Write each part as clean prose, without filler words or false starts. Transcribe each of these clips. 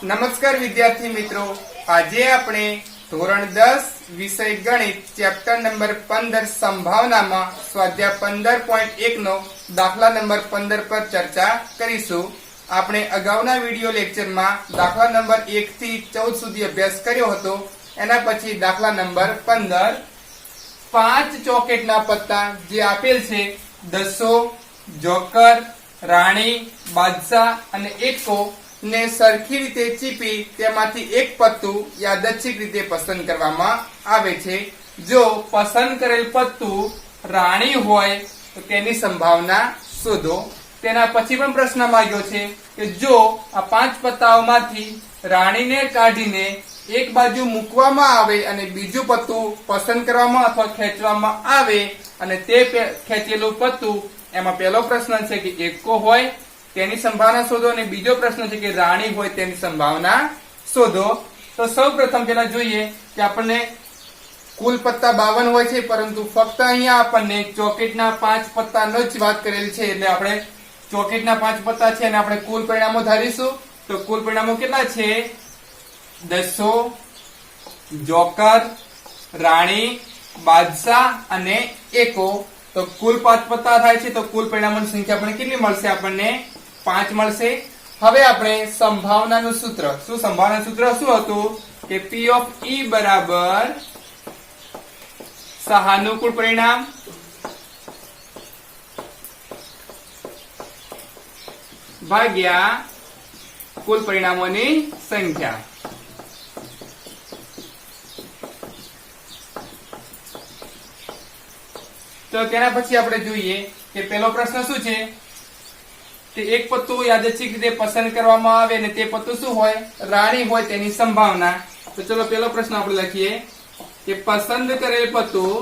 નમસ્કાર વિદ્યાર્થી મિત્રો, આજે આપણે ધોરણ 10 વિષય ગણિત ચેપ્ટર નંબર 15 સંભાવનામાં સ્વાધ્યાય 15.1 નો દાખલા નંબર 15 પર ચર્ચા કરીશું। આપણે અગાઉના વિડિયો લેક્ચરમાં દાખલા નંબર 1 થી 14 સુધી અભ્યાસ કર્યો હતો। એના પછી દાખલા નંબર 15 પાંચ ચોકેટના પત્તા જે આપેલ છે દસો, જોકર, રાણી, બાદશાહ અને એકો ને સરખી રીતે ચીપી તેમાંથી એક પત્તું યાદચ્છિક રીતે પસંદ કરવામાં આવે છે। જો પસંદ કરેલ પત્તું રાણી હોય તો તેની સંભાવના શોધો। તેના પછી પણ પ્રશ્ન માંગ્યો છે કે જો આ પાંચ પત્તાઓમાંથી રાણીને કાઢીને એક બાજુ મૂકવામાં આવે અને બીજું પત્તું પસંદ કરવામાં અથવા ખેંચવામાં આવે અને તે ખેંચેલું પત્તું, એમાં પહેલો પ્રશ્ન છે કે એકો હોય તેની સંભાવના શોધો અને બીજો પ્રશ્ન છે કે રાણી હોય તેની સંભાવના શોધો। તો સૌપ્રથમ પહેલા જોઈએ કે આપણને કુલ પત્તા 52 હોય છે, પરંતુ ફક્ત અહીંયા આપણને ચોકેટના 5 પત્તાનો જ વાત કરેલ છે, એટલે આપણે ચોકેટના 5 પત્તા છે અને આપણે કુલ પરિણામો ધારીશું। તો કુલ પરિણામો કેટલા છે? દસો, જોકર, રાણી, બાદશાહ અને એકો। તો કુલ 5 પત્તા થાય છે, તો કુલ પરિણામોની સંખ્યા આપણને કેટલી મળશે? આપણને 5 મળશે। હવે આપણે સંભાવનાનું સૂત્ર, સંભાવનાનું સૂત્ર શું હતું કે P of E બરાબર સહાનુકૂળ પરિણામ ભાગ્યા કુલ પરિણામોની સંખ્યા। તો તેના પછી આપણે જોઈએ કે પહેલો પ્રશ્ન શું છે કે એક પત્તું યાદચ્છિક રીતે પસંદ કરવામાં આવે અને તે પત્તું શું હોય? રાણી હોય તેની સંભાવના। તો ચલો પહેલો પ્રશ્ન આપણે લખીએ કે પસંદ કરેલ પત્તું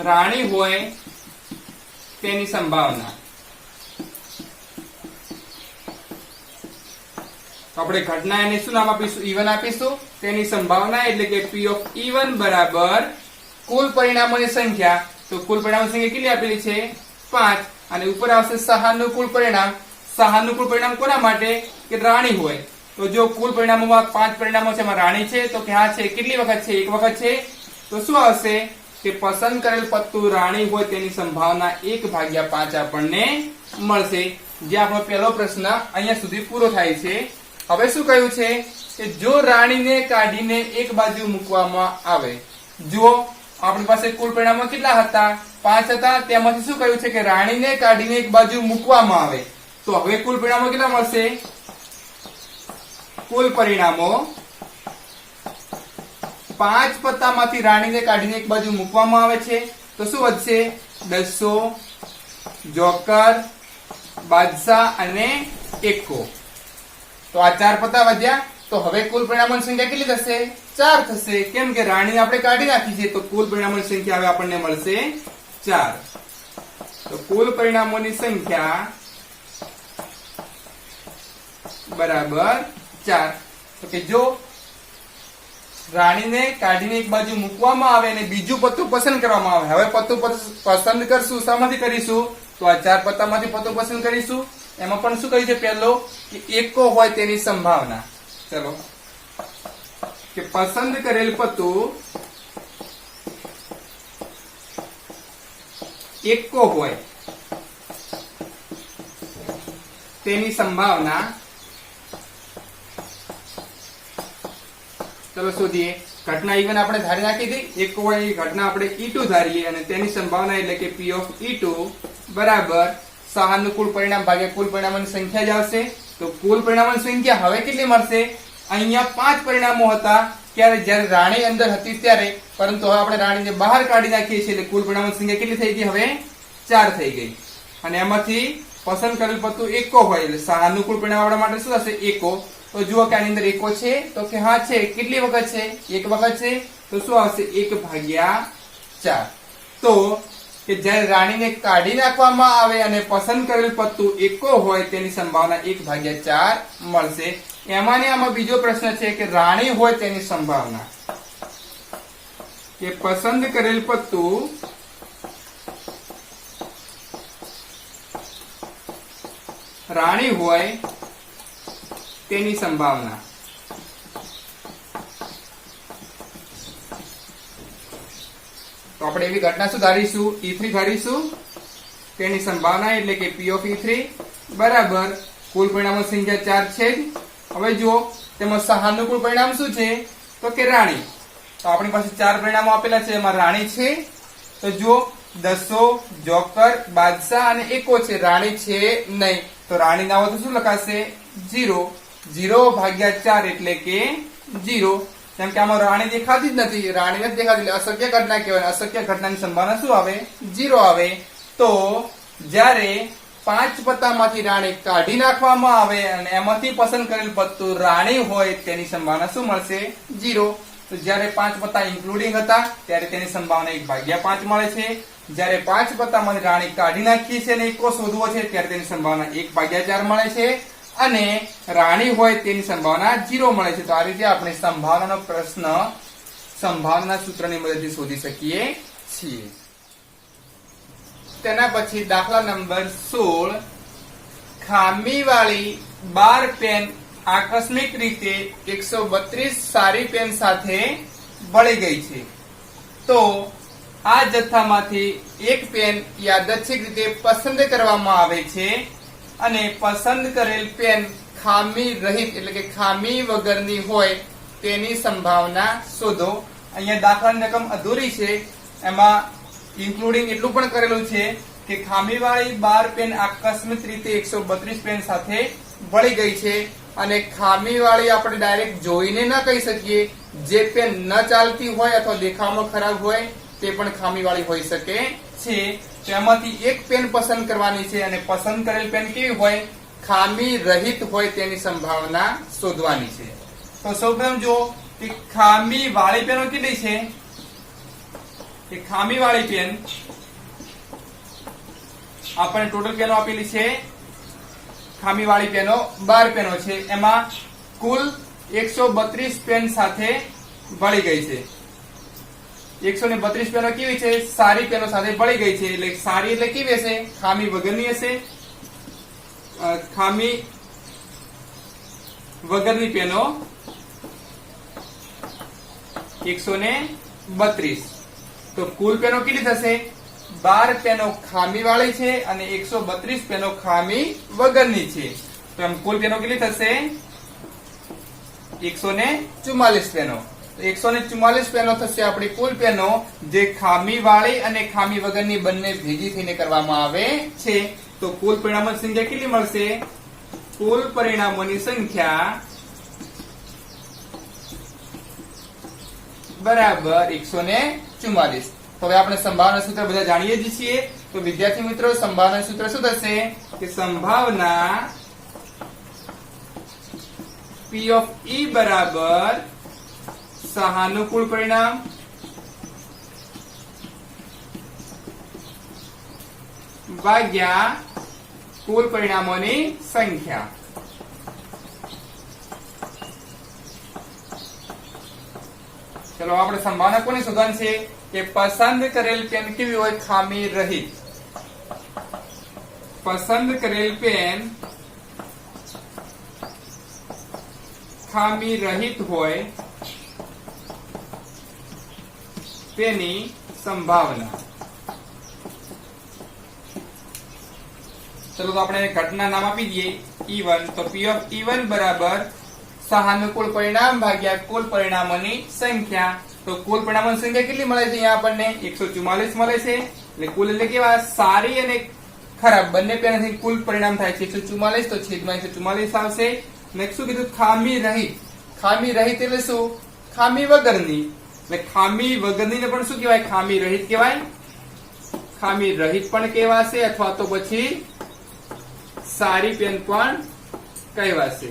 રાણી હોય તેની સંભાવના। આપણે ઘટના એને શું નામ આપીશું? E1 આપીશું। તેની સંભાવના એટલે કે P of E1 બરાબર કુલ પરિણામોની સંખ્યા। તો કુલ પરિણામોની સંખ્યા કેટલી આપેલી છે? 5 અને ઉપર આવશે સહાનુકૂળ પરિણામ। સહાનુકૂળ પરિણામ કોના માટે? કે રાણી હોય। તો જો કુલ પરિણામોમાં 5 પરિણામો છે, એમાં રાણી છે, તો કે હા છે। કેટલી વખત છે? એક વખત છે। તો શું આવશે કે પસંદ કરેલ પત્તું રાણી હોય તેની સંભાવના 1/5 આપણને મળશે। જે આપણો પહેલો પ્રશ્ન અહીંયા સુધી પૂરો થાય છે। હવે શું કહ્યું છે કે જો રાણીને કાઢીને એક બાજુ મૂકવામાં આવે, જો આપણી પાસે કુલ પરિણામો કેટલા હતા? 5 હતા, તેમાંથી શું કહ્યું છે કે રાણીને કાઢીને એક બાજુ મૂકવામાં આવે, તો હવે કુલ પરિણામો કેટલા મળશે? કુલ પરિણામો 5 પત્તામાંથી રાણીને કાઢીને એક બાજુ મૂકવામાં આવે છે, તો શું વધશે? દસો, જોકર, બાદશાહ અને એકો। તો આ 4 પત્તા વધ્યા। તો હવે કુલ પરિણામોની સંખ્યા કેટલી થશે? 4 થશે। કેમ કે રાણી આપણે કાઢી નાખી છે, તો કુલ પરિણામોની સંખ્યા હવે આપણને મળશે 4। તો કુલ પરિણામોની સંખ્યા બરાબર 4। તો કે જો રાણીને કાઢીને એક બાજુ મૂકવામાં આવે અને બીજું પત્તું પસંદ કરવામાં આવે, હવે પત્તું પસંદ કરશું, શામાંથી કરીશું? તો આ 4 પત્તામાંથી પત્તું પસંદ કરીશું। એમાં પણ શું કહ્યું છે? પહેલો કે એકો હોય તેની સંભાવના। ચલો કે પસંદ કરેલ પત્તું એકો હોય તેની સંભાવના। ચલો શોધીએ। ઘટના E1 આપણે ધારી નાખી હતી, એકો હોય એ ઘટના આપણે E2 ધારીએ અને તેની સંભાવના એટલે કે P of E2 બરાબર સહાનુકૂળ પરિણામ ભાગ્યા કુલ પરિણામોની સંખ્યા જ આવશે। તો કુલ પરિણામોની સંખ્યા હવે કેટલી મળશે? અહીંયા 5 પરિણામો હતા જ્યારે રાણી અંદર હતી ત્યારે, પરંતુ હવે આપણે રાણીને બહાર કાઢી નાખીએ છીએ, એટલે કુલ પરિણામોની સંખ્યા કેટલી થઈ ગઈ? હવે 4 થઈ ગઈ। અને એમાંથી પસંદ કરેલ પત્તું એકો હોય એટલે સહાનુકૂળ પરિણામ આપણા માટે શું થશે? એકો। તો જુઓ કે આની અંદર એકો છે, તો કે હા છે। કેટલી વખત છે? એક વખત છે, તો શું આવશે? 1/4। તો કે જ્યારે રાણીને કાઢી નાખવામાં આવે અને પસંદ કરેલ પત્તું એકો હોય તેની સંભાવના 1/4 મળશે। આમાં બીજો પ્રશ્ન છે કે રાણી હોય તેની સંભાવના, કે પસંદ કરેલ પત્તું રાણી હોય તેની સંભાવના. તો આપણે એવી ઘટના શું ધારીશું? E3 ધારીશું. તેની સંભાવના એટલે કે P of E3 બરાબર કુલ પરિણામો સંખ્યા 4 છે. હવે જુઓ તેમાં સહાનુકૂળ પરિણામ શું છે? તો કે રાણી. તો આપણી પાસે 4 પરિણામો આપેલા છે, એમાં રાણી છે. તો જુઓ દસો, જોકર, બાદશાહ અને એકો છે, રાણી છે નહીં. તો રાણી ના હોય તો શું લખાશે? 0. 0 ભાગ્યા 4 એટલે કે 0. કેમ કે આમાં રાણી દેખાતી જ નથી, રાણી નથી દેખાતી એટલે અશક્ય ઘટના કહેવાય. અશક્ય ઘટનાની સંભાવના શું આવે? 0 આવે. તો જ્યારે 5 પત્તામાંથી રાણી કાઢી નાખવામાં આવે અને એમાંથી પસંદ કરેલ પત્તું રાણી હોય તેની સંભાવના શું મળશે? 0. તો જ્યારે 5 પત્તા ઇન્ક્લુડિંગ હતા ત્યારે તેની સંભાવના 1/5 મળે છે. જ્યારે 5 પત્તામાંથી રાણી કાઢી નાખી છે અને એકો શોધવો છે ત્યારે તેની સંભાવના 1/4 મળે છે અને રાણી હોય તેની સંભાવના 0 મળે છે. તો આ રીતે આપણે સંભાવનાનો પ્રશ્ન સંભાવના સૂત્રની મદદથી શોધી શકીએ છીએ. તેના પછી દાખલા નંબર 16, ખામીવાળી 12 પેન આકસ્મિક રીતે 132 સારી પેન સાથે ભળી ગઈ છે. તો આ જથ્થામાંથી એક પેન યાદચ્છિક રીતે પસંદ કરવામાં આવે છે અને પસંદ કરેલ પેન ખામી રહિત એટલે કે ખામી વગરની હોય તેની સંભાવના શોધો. અહીંયા દાખલાની રકમ અધૂરી છે, એમાં ઇન્ક્લુડિંગ એટલું પણ કરેલું છે કે ખામીવાળી 12 પેન આકસ્મિક રીતે 132 પેન સાથે ભળી ગઈ છે અને ખામીવાળી આપણે ડાયરેક્ટ જોઈને ન કહી શકીએ. જે પેન ન ચાલતી હોય અથવા દેખાવમાં ખરાબ હોય તે પણ ખામીવાળી હોઈ શકે છે. તેમાંથી એક પેન પસંદ કરવાની છે અને પસંદ કરેલ પેન કેવી હોય? ખામી રહિત હોય તેની સંભાવના શોધવાની છે. તો સૌપ્રથમ જો કે ખામીવાળી પેનો કેટલી છે? કે ખામીવાળી પેન આપણને ટોટલ પેનો આપેલી છે. ખામીવાળી પેનો 12 પેનો છે, એમાં કુલ 132 પેન સાથે ભળી ગઈ છે. 132 પેનો કેવી છે? સારી પેનો સાથે ભળી ગઈ છે. એટલે સારી એટલે કેવી હશે? ખામી વગરની હશે. ખામી વગરની પેનો 132. તો કુલ પેનો કેટલી થશે? 12 પેનો ખામીવાળી છે અને 132 પેનો ખામી વગરની છે. તો એમ કુલ પેનો કેટલી થશે? 144 પેનો. 144 પેનો થશે આપણી કુલ પેનો, જે ખામીવાળી અને ખામી વગરની બંને ભેગી થઈને કરવામાં આવે છે. તો કુલ પરિણામોની સંખ્યા કેટલી મળશે? કુલ પરિણામોની સંખ્યા બરાબર 144. તો હવે આપણે સંભાવના સૂત્ર બધા જાણીએ જ છીએ. તો વિદ્યાર્થી મિત્રો, સંભાવના સૂત્ર શું થશે? કે સંભાવના P of E બરાબર સહાનુકૂળ પરિણામ ભાગ્યા કુલ પરિણામોની સંખ્યા. ચલો આપણે સંભાવના કોની શોધવાની છે? કે પસંદ કરેલ પેન કેવી હોય? ખામી રહિત. પસંદ કરેલ પેન ખામી રહિત હોય તેની સંભાવના. ચલો તો આપણે ઘટના નામ આપી દઈએ E1. તો P of E1 બરાબર સહાનુકૂળ પરિણામ ભાગ્યા કુલ પરિણામોની સંખ્યા. તો કુલ પરિણામોની સંખ્યા કેટલી મળે છે? અહીંયા આપણને 144 મળે છે. એટલે કુલ એટલે કેવા? સારી અને ખરાબ બંને પેનથી કુલ પરિણામ થાય છે 144. તો છેદમાં 144 આવશે. ને શું કીધું? ખામી રહિત. ખામી રહિત એટલે શું? ખામી વગરની. એટલે ખામી વગરની પણ શું કહેવાય? ખામી રહિત કહેવાય. ખામી રહિત પણ કહેવાશે અથવા તો પછી સારી પેન પણ કહેવાશે.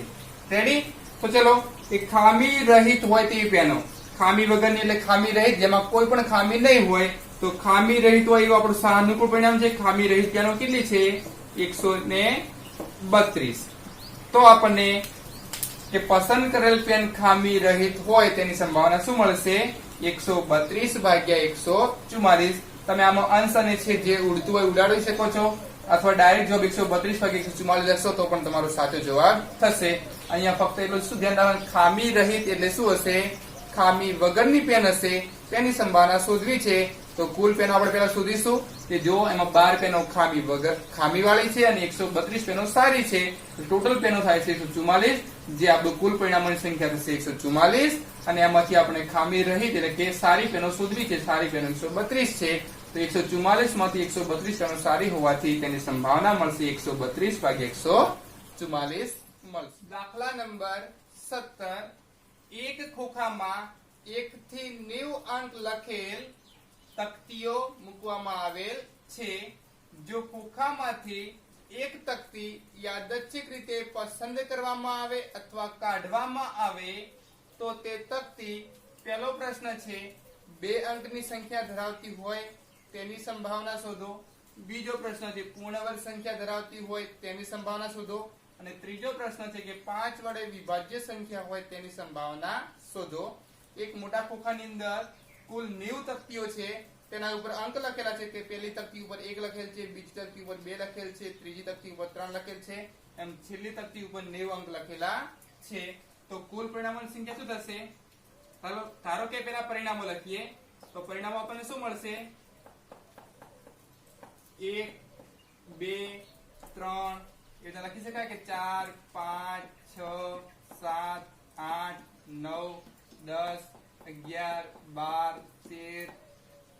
રેડી? તો ચલો એ ખામી રહિત હોય તેવી પેનો, ખામી વગરની એટલે ખામી રહિત જેમાં કોઈ પણ ખામી નહીં હોય. તો ખામી રહિત હોય એવું આપણું સહાનુકૂળ પરિણામ છે. ખામી રહિત પેનો કેટલી છે? 132. તો આપણને કે પસંદ કરેલ પેન ખામી રહિત હોય તેની સંભાવના શું મળશે? 132 ભાગ્યા 144. તમે આમાં અંશ અને છેદ જે ઉડતું હોય ઉડાડી શકો છો. અથવા ડાયરેક્ટ જવાબ 132 ભાગ્યા 144 લખશો તો પણ તમારો સાચો જવાબ થશે. અહીંયા ફક્ત એટલું શું ધ્યાન રાખવાનું, ખામી રહિત એટલે શું હશે? ખામી વગરની પેન હશે તેની સંભાવના શોધવી છે. તો કુલ પેનો આપણે પહેલા શોધીશું કે જો એમાં 12 પેનો ખામી વગર ખામી વાળી છે અને 132 પેનો સારી છે, તો ટોટલ પેનો થાય છે 144, જે આપણું કુલ પરિણામોની સંખ્યા થશે 144. અને એમાંથી આપણે ખામી રહિત એટલે કે સારી પેનો શોધવી છે. સારી પેનો 132 છે, તો 144 માંથી 132 પેનો સારી હોવાથી તેની સંભાવના મળશે 132 ભાગ્યા 144 મળશે. દાખલા નંબર 17. એક ખોખામાં 1 થી 90 અંક લખેલ તકતીઓ મૂકવામાં આવેલ છે. જો ખોખામાંથી એક તકતી યાદચ્છિક રીતે પસંદ કરવામાં આવે અથવા કાઢવામાં આવે તો તે તકતી, પહેલો પ્રશ્ન છે, 2 અંકની સંખ્યા ધરાવતી હોય તેની સંભાવના શોધો. બીજો પ્રશ્ન છે, પૂર્ણ વર્ગ સંખ્યા ધરાવતી હોય તેની સંભાવના શોધો. અને ત્રીજો પ્રશ્ન છે કે 5 વડે વિભાજ્ય સંખ્યા હોય તેની સંભાવના શોધો. એક મોટા ખોખાની અંદર કુલ 90 તકતીઓ છે, તેના ઉપર અંક લખેલા છે. તે પહેલી તકતી ઉપર 1 લખેલ છે, બીજી તકતી ઉપર 2 લખેલ છે, ત્રીજી તકતી ઉપર 3 લખેલ છે, એમ છેલ્લી તકતી ઉપર 90 અંક લખેલા છે. તો કુલ પરિણામોની સંખ્યા શું થશે? ધારો કે પહેલા પરિણામો લખીએ, તો પરિણામો આપણને શું મળશે? 1 2 3 એ રીતે લખી શકાય કે 4 5 6 7 8 9 10 11 12 13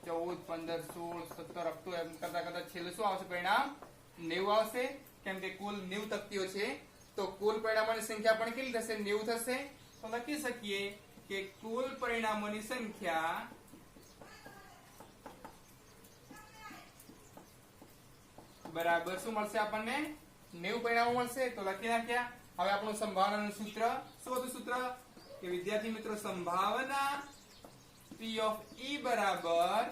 14 15 16 17 18 એમ કરતા કરતા છેલ્લે શું આવશે? પરિણામ 90 આવશે. કેમ કે કુલ 90 તકતીઓ છે, તો કુલ પરિણામોની સંખ્યા પણ કેટલી થશે? 90 થશે. તો લખી શકીએ કે કુલ પરિણામોની સંખ્યા બરાબર શું મળશે આપણને? 90 પરિણામો મળશે. તો લખી નાખ્યા. હવે આપણું સંભાવનાનું સૂત્ર શું હતું? સૂત્ર કે વિદ્યાર્થી મિત્રો, સંભાવના P of E બરાબર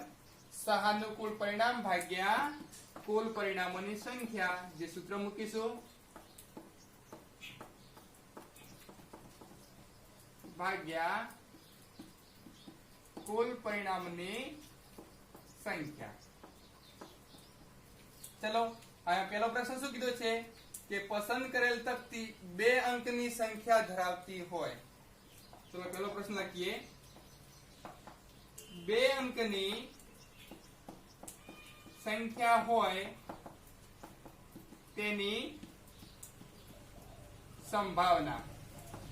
સહાનુકૂળ પરિણામ ભાગ્યા કુલ પરિણામોની સંખ્યા. જે સૂત્ર મૂકીશું, ભાગ્યા કુલ પરિણામની સંખ્યા. ચલો, અહીંયા પહેલો પ્રશ્ન શું કીધો છે કે પસંદ કરેલ તકતી 2 અંકની સંખ્યા ધરાવતી હોય. ચલો પહેલો પ્રશ્ન લખીએ. 2 અંકની સંખ્યા હોય તેની સંભાવના.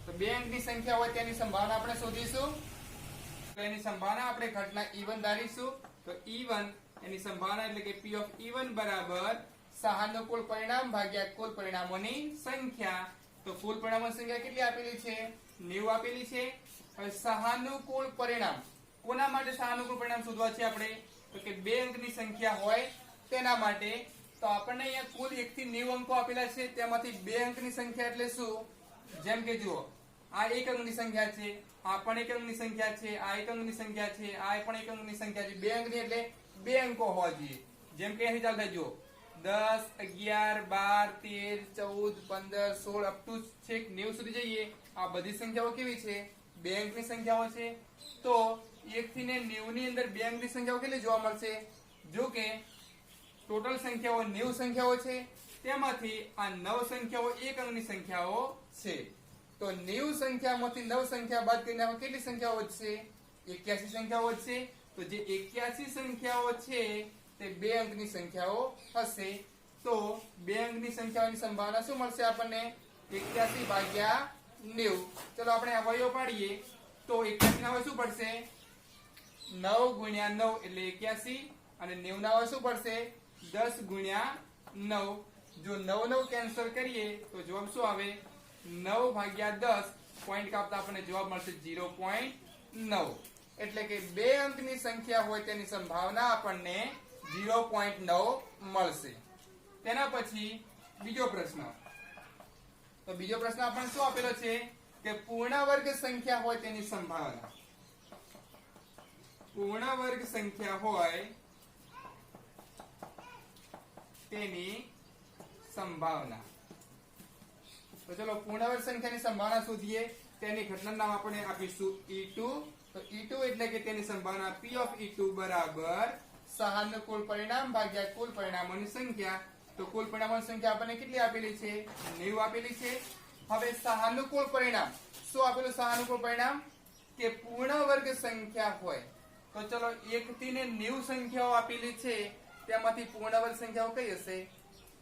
તો 2 અંકની સંખ્યા હોય તેની સંભાવના આપણે શોધીશું. તો એની સંભાવના આપણે ઘટના E1 ધારીશું. તો E1 એની સંભાવના એટલે કે P of E1 બરાબર સહાનુકૂળ પરિણામ ભાગ્યા કુલ પરિણામોની સંખ્યા. તો કુલ પરિણામોની સંખ્યા કેટલી આપેલી છે? 90 આપેલી છે. હવે સહાનુકૂળ પરિણામ, કોના માટે સહાનુકૂળ પરિણામ શોધવા છે આપણે? તો કે 2 અંકની સંખ્યા હોય તેના માટે. તો આપણને અહીંયા કુલ 1 થી 90 અંકો આપેલા છે, તેમાંથી 2 અંકની સંખ્યા એટલે શું? જેમ કે જુઓ, આ 1 અંકની સંખ્યા છે, આ પણ 1 અંકની સંખ્યા છે, આ 1 અંકની સંખ્યા છે, આ પણ 1 અંકની સંખ્યા છે. 2 અંકની એટલે 2 અંકો હોવા જોઈએ. જેમ કે અહીંથી ચાલતા જુઓ, 10 11 12 13 14 15 16 અપ ટુ છેક 90 સુધી જઈએ. આ બધી સંખ્યાઓ કેવી છે? 2 અંકની સંખ્યાઓ છે. તો 1 થી 90 ની અંદર 2 અંકની સંખ્યાઓ કેટલી જોવા મળશે? જો કે ટોટલ સંખ્યાઓ 90 સંખ્યાઓ છે, તેમાંથી આ 9 સંખ્યાઓ 1 અંકની સંખ્યાઓ છે. તો 90 સંખ્યામાંથી 9 સંખ્યા બાદ કરીને આપણે કેટલી સંખ્યાઓ વધશે? 81 સંખ્યાઓ વધશે. તો જે 81 સંખ્યાઓ છે તે 2 અંકની સંખ્યાઓ હશે. તો 2 અંકની સંખ્યાઓની સંભાવના શું મળશે આપણને? 81 ભાગ્યા 90. ચલો આપણે અવયવો પાડીએ. તો 81 ના હોય શું પડશે? 9 ગુણ્યા 9 એટલે 81. અને 90 ના હોય શું પડશે? 10 ગુણ્યા 9. જો 9 9 કેન્સલ કરીએ તો જવાબ શું આવે? 9 ભાગ્યા 10. પોઈન્ટ કાપતા આપણને જવાબ મળશે 0.9. એટલે કે 2 અંકની સંખ્યા હોય તેની સંભાવના આપણને 0.9 મળશે. તેના પછી બીજો પ્રશ્ન. તો બીજો પ્રશ્ન આપણને શું આપેલો છે કે પૂર્ણ વર્ગ સંખ્યા હોય તેની સંભાવના. પૂર્ણ વર્ગ સંખ્યા હોય તેની સંભાવના. તો ચલો પૂર્ણ વર્ગ સંખ્યાની સંભાવના શોધીએ. તેની ઘટના નામ આપણે આપીશું E2. તો E2 એટલે કે તેની સંભાવના P of E2 બરાબર સહાનુકૂળ પરિણામ ભાગ્યા કુલ પરિણામોની સંખ્યા. તો કુલ પરિણામોની સંખ્યા આપણને કેટલી આપેલી છે? 90 આપેલી છે. હવે સહાનુકૂળ પરિણામ શું આપેલું? સહાનુકૂળ પરિણામ કે પૂર્ણ વર્ગ સંખ્યા હોય તો ચલો 1 થી 90 સંખ્યાઓ આપેલી છે, તેમાંથી પૂર્ણ વર્ગ સંખ્યાઓ કઈ હશે?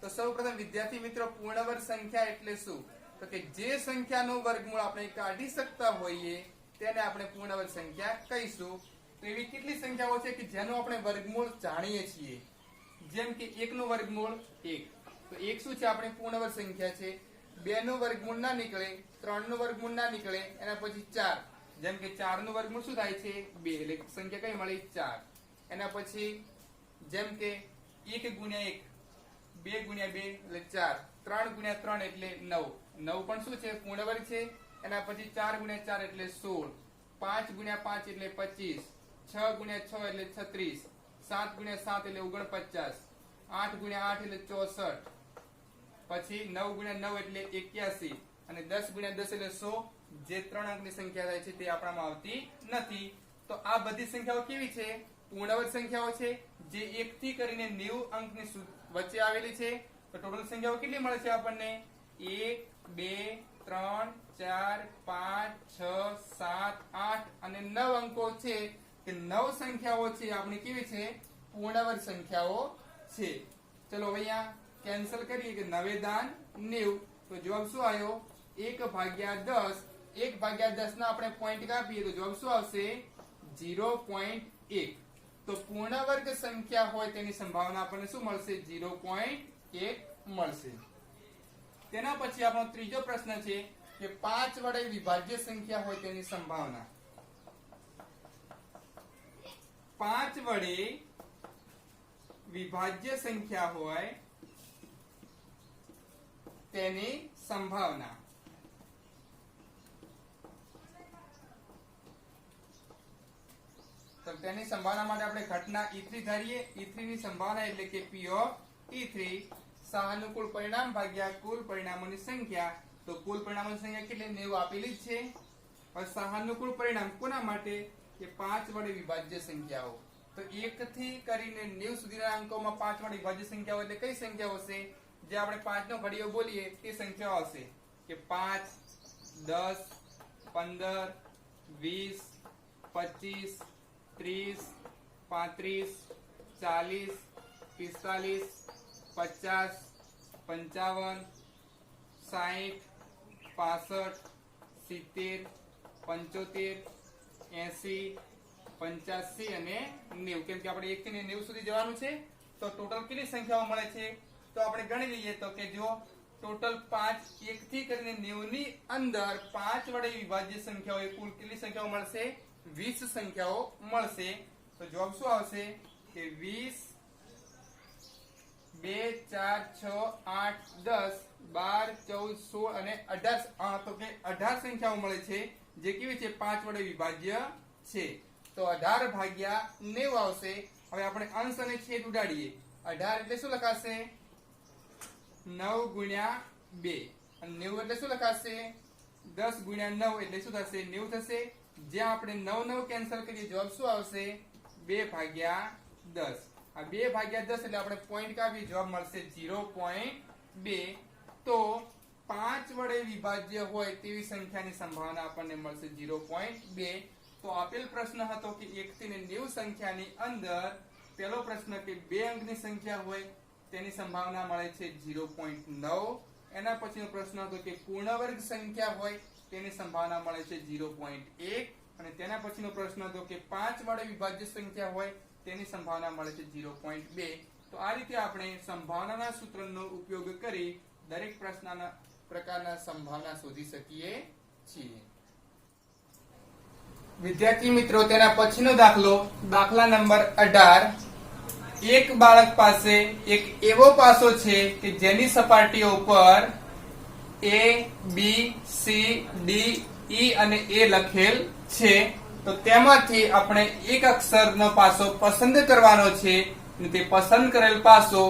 તો સૌપ્રથમ વિદ્યાર્થી મિત્રો, પૂર્ણ વર્ગ સંખ્યા એટલે શું? તો કે જે સંખ્યાનું વર્ગમૂળ આપણે કાઢી શકતા હોઈએ તેને આપણે પૂર્ણ વર્ગ સંખ્યા કહીશું. તો એવી કેટલી સંખ્યાઓ છે કે જેનું આપણે વર્ગમૂળ જાણીએ છીએ? જેમ કે 1 નું વર્ગમૂળ 1, તો 1 શું છે? આપણે પૂર્ણ વર્ગ સંખ્યા છે. 2 નું વર્ગમૂળ ના નીકળે, 3 નું વર્ગમૂળ ના નીકળે, એના પછી 4, જેમ કે 4 નું વર્ગમૂળ શું થાય છે? 2, એટલે સંખ્યા કઈ મળી? 4. એના પછી જેમ કે 1 ગુણ્યા 1, 2 ગુણ્યા 2 એટલે 4, 3 ગુણ્યા 3 એટલે 9, 9 પણ શું છે? પૂર્ણ વર્ગ છે. એના પછી 4 ગુણ્યા 4 એટલે 16, 5 ગુણ્યા 5 એટલે 25, 6 ગુણ્યા 6 એટલે 36, 7 ગુણ્યા 7 એટલે 49, 8 ગુણ્યા 8 એટલે 64, પછી 9 ગુણ્યા 9 એટલે 81, અને 10 ગુણ્યા 10 એટલે 100. જે 3 અંકની સંખ્યા થાય છે તે આપણામાં આવતી નથી. તો આ બધી સંખ્યાઓ કેવી છે? પૂર્ણવર્ગ સંખ્યાઓ છે, જે 1 થી કરીને 90 અંકની વચ્ચે આવેલી છે. તો ટોટલ સંખ્યાઓ કેટલી મળે છે આપણને? 1, 2, 3, 4, 5, 6, 7, 8 અને 9 અંકો છે કે 9 સંખ્યાઓ છે આપણી કેવી છે? પૂર્ણવર્ગ સંખ્યાઓ છે. ચલો અહીંયા કેન્સલ કરીએ કે 9 દાન 90, તો જવાબ શું આવ્યો? 1/10. 1/10 ના આપણે પોઈન્ટ કાપીએ તો જવાબ શું આવશે? 0.1. તો પૂર્ણવર્ગ સંખ્યા હોય તેની સંભાવના આપણને શું મળશે? 0.1 મળશે. તેના પછી આપણો ત્રીજો પ્રશ્ન છે કે 5 વડે વિભાજ્ય સંખ્યા હોય તેની સંભાવના. 5 વડે વિભાજ્ય સંખ્યા હોય તેની સંભાવના. તો તેની સંભાવના માટે આપણે ઘટના E3 ધારીએ. E3 ની સંભાવના એટલે કે P of E3 સહાનુકૂળ પરિણામ ભાગ્યા કુલ પરિણામોની સંખ્યા. તો કુલ પરિણામોની સંખ્યા કેટલી? 90 આપેલી જ છે. હવે સહાનુકૂળ પરિણામ કોના માટે? કે 5 વડે વિભાજ્ય સંખ્યાઓ. તો 1 થી કરીને 90 સુધીના અંકોમાં 5 વડે વિભાજ્ય સંખ્યાઓ એટલે કઈ સંખ્યાઓ હશે? જે આપણે 5 નો ઘડિયો બોલીએ તે સંખ્યાઓ હશે કે 5, 10, 15, 20, 25, 30, 35, 40, 45, 50, 55, 60, 65, 70, 75, 80, 85 અને 90. કેમ કે આપણે 1 થી 90 સુધી જવાનું છે. તો ટોટલ કેટલી સંખ્યાઓ મળે છે? તો આપણે ગણી લઈએ. તો કે જો ટોટલ 5 1 થી કરીને 90 ની અંદર 5 વડે વિભાજ્ય સંખ્યાઓ કુલ કેટલી સંખ્યાઓ મળશે? 20 સંખ્યાઓ મળશે. તો જવાબ શું આવશે? કે 20, 2, 4, 6, 8, 10, 12, 14, 16 અને 18. તો કે 18 સંખ્યાઓ મળે છે જે કેવી છે? 5 વડે વિભાજ્ય છે. તો 18 ભાગ્યા 90 આવશે. હવે આપણે અંશ અને છેદ ઉડાડીએ. 18 એટલે શું લખાશે? 9 ગુણ્યા 2. અને 90 એટલે શું લખાશે? 10 ગુણ્યા 9 એટલે શું થશે? 90 થશે. જ્યાં આપણે 9 9 કેન્સલ કરીએ જવાબ શું આવશે? 2/10. આ 2/10 એટલે આપણે પોઈન્ટ કાપીએ જવાબ મળશે 0.2. તો 5 વડે વિભાજ્ય હોય તેવી સંખ્યાની સંભાવના આપણને મળશે 0.2. તો આપેલ પ્રશ્ન હતો કે 1 થી 90 સંખ્યાની અંદર પહેલો પ્રશ્ન કે 2 અંકની સંખ્યા હોય તેની સંભાવના મળે છે 0.9. એના પછીનો પ્રશ્ન હતો કે પૂર્ણવર્ગ સંખ્યા હોય તેની સંભાવના મળે છે 0.1. અને તેના પછીનો પ્રશ્ન હતો કે 5 વડે વિભાજ્ય સંખ્યા હોય તેની સંભાવના મળે છે 0.2. તો આ રીતે આપણે સંભાવનાના સૂત્રનો ઉપયોગ કરી દરેક પ્રકારના સંભાવના શોધી શકીએ છીએ. વિદ્યાર્થી મિત્રો, તેના પછીનો દાખલા નંબર 18. એક બાળક પાસે એક એવો પાસો છે કે જેની સપાટીઓ ઉપર A, B, C, D, E અને A લખેલ છે. તો તેમાંથી આપણે એક અક્ષરનો પાસો પસંદ કરવાનો છે. તે પસંદ કરેલ પાસો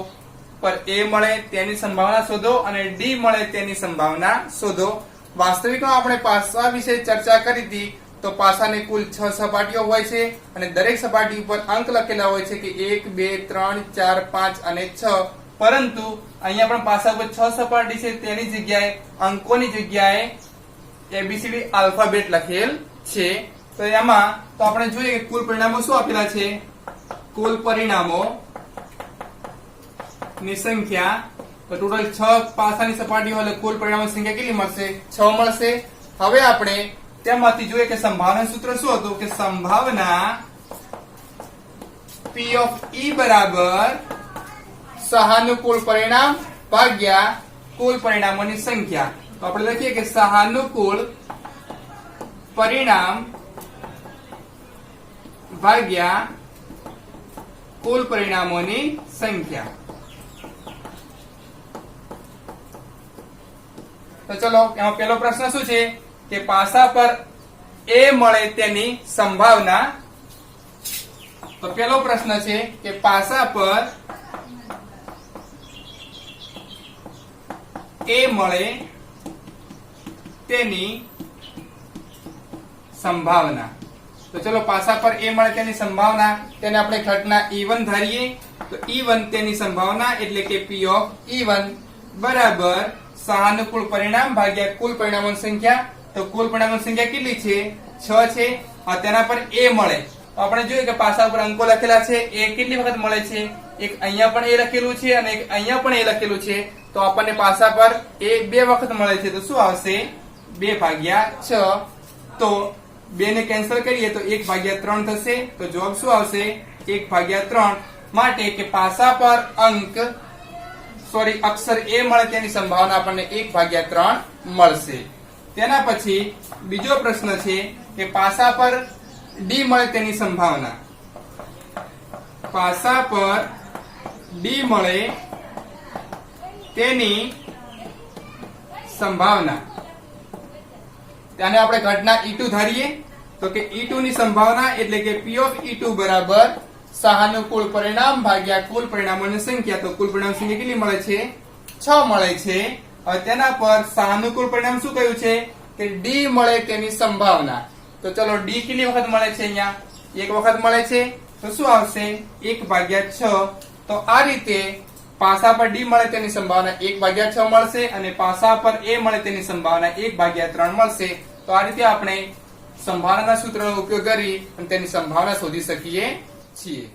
પર A મળે તેની સંભાવના શોધો અને D મળે તેની સંભાવના શોધો. વાસ્તવિકમાં આપણે પાસા વિશે ચર્ચા કરી હતી. તો પાસાની કુલ 6 સપાટીઓ હોય છે અને દરેક સપાટી ઉપર અંક લખેલા હોય છે કે 1, 2, 3, 4, 5 અને 6. પરંતુ અહીંયા પણ પાસા ઉપર 6 સપાટી છે, તેની જગ્યાએ અંકોની જગ્યાએ એબીસીડી આલ્ફાબેટ લખેલ છે. તો એમાં તો આપણે જોઈએ કે કુલ પરિણામો શું આપેલા છે. કુલ પરિણામો ની સંખ્યા તો ટોટલ 6 પાસાની સપાટી હોય એટલે કુલ પરિણામોની સંખ્યા કેટલી મળશે? 6 મળશે. હવે આપણે તેમાંથી જોઈએ કે સંભાવના સૂત્ર શું હતું કે સંભાવના P of E બરાબર સહાનુકૂળ પરિણામ ભાગ્યા કુલ પરિણામોની સંખ્યા. તો આપણે લખીએ કે સહાનુકૂળ પરિણામ ભાગ્યા કુલ પરિણામોની સંખ્યા. તો ચલો એમાં પહેલો પ્રશ્ન શું છે કે પાસા પર A મળે તેની સંભાવના. તો પહેલો પ્રશ્ન છે કે પાસા પર A મળે તેની સંભાવના. તો ચલો પાસા પર A મળે તેની સંભાવના તેને આપણે ઘટના E1 ધારીએ. તો E1 તેની સંભાવના એટલે કે P of E1 બરાબર સહાનુકૂળ પરિણામ ભાગ્યા કુલ પરિણામોની સંખ્યા. તો કુલ પરિણામોની સંખ્યા કેટલી છે? 6 છે. તેના પર A મળે તો આપણે જોઈએ કે પાસા પર અંકો લખેલા છે. A કેટલી વખત મળે છે? એક અહીંયા પણ A લખેલું છે અને એક અહીંયા પણ A લખેલું છે. તો આપણને પાસા પર A 2 વખત મળે છે. તો શું આવશે? 2/6. તો 2 ને કેન્સલ કરીએ તો 1/3 થશે. તો જવાબ શું આવશે? 1/3. માટે કે પાસા પર અક્ષર A મળે તેની સંભાવના આપણને 1/3 મળશે. તેના પછી બીજો પ્રશ્ન છે કે પાસા પર D મળે તેની સંભાવના. પાસા પર D મળે તેની સંભાવના તેને આપણે ઘટના E2 ધારીએ. તો કે E2 ની સંભાવના એટલે કે P of E2 બરાબર સહાનુકૂળ પરિણામ ભાગ્યા કુલ પરિણામોની સંખ્યા. તો કુલ પરિણામોની સંખ્યા કેટલી મળે છે? 6 મળે છે. હવે તેના પર સહાનુકૂળ પરિણામ શું કહ્યું છે કે D મળે તેની સંભાવના. તો ચલો D કેટલી વખત મળે છે? અહીંયા 1 વખત મળે છે. તો શું આવશે? 1/6. તો આ રીતે પાસા પર D મળે તેની સંભાવના 1/6 મળશે અને પાસા પર A મળે તેની સંભાવના 1/3 મળશે. તો આ રીતે આપણે સંભાવનાના સૂત્રનો ઉપયોગ કરી અને તેની સંભાવના શોધી શકીએ છીએ.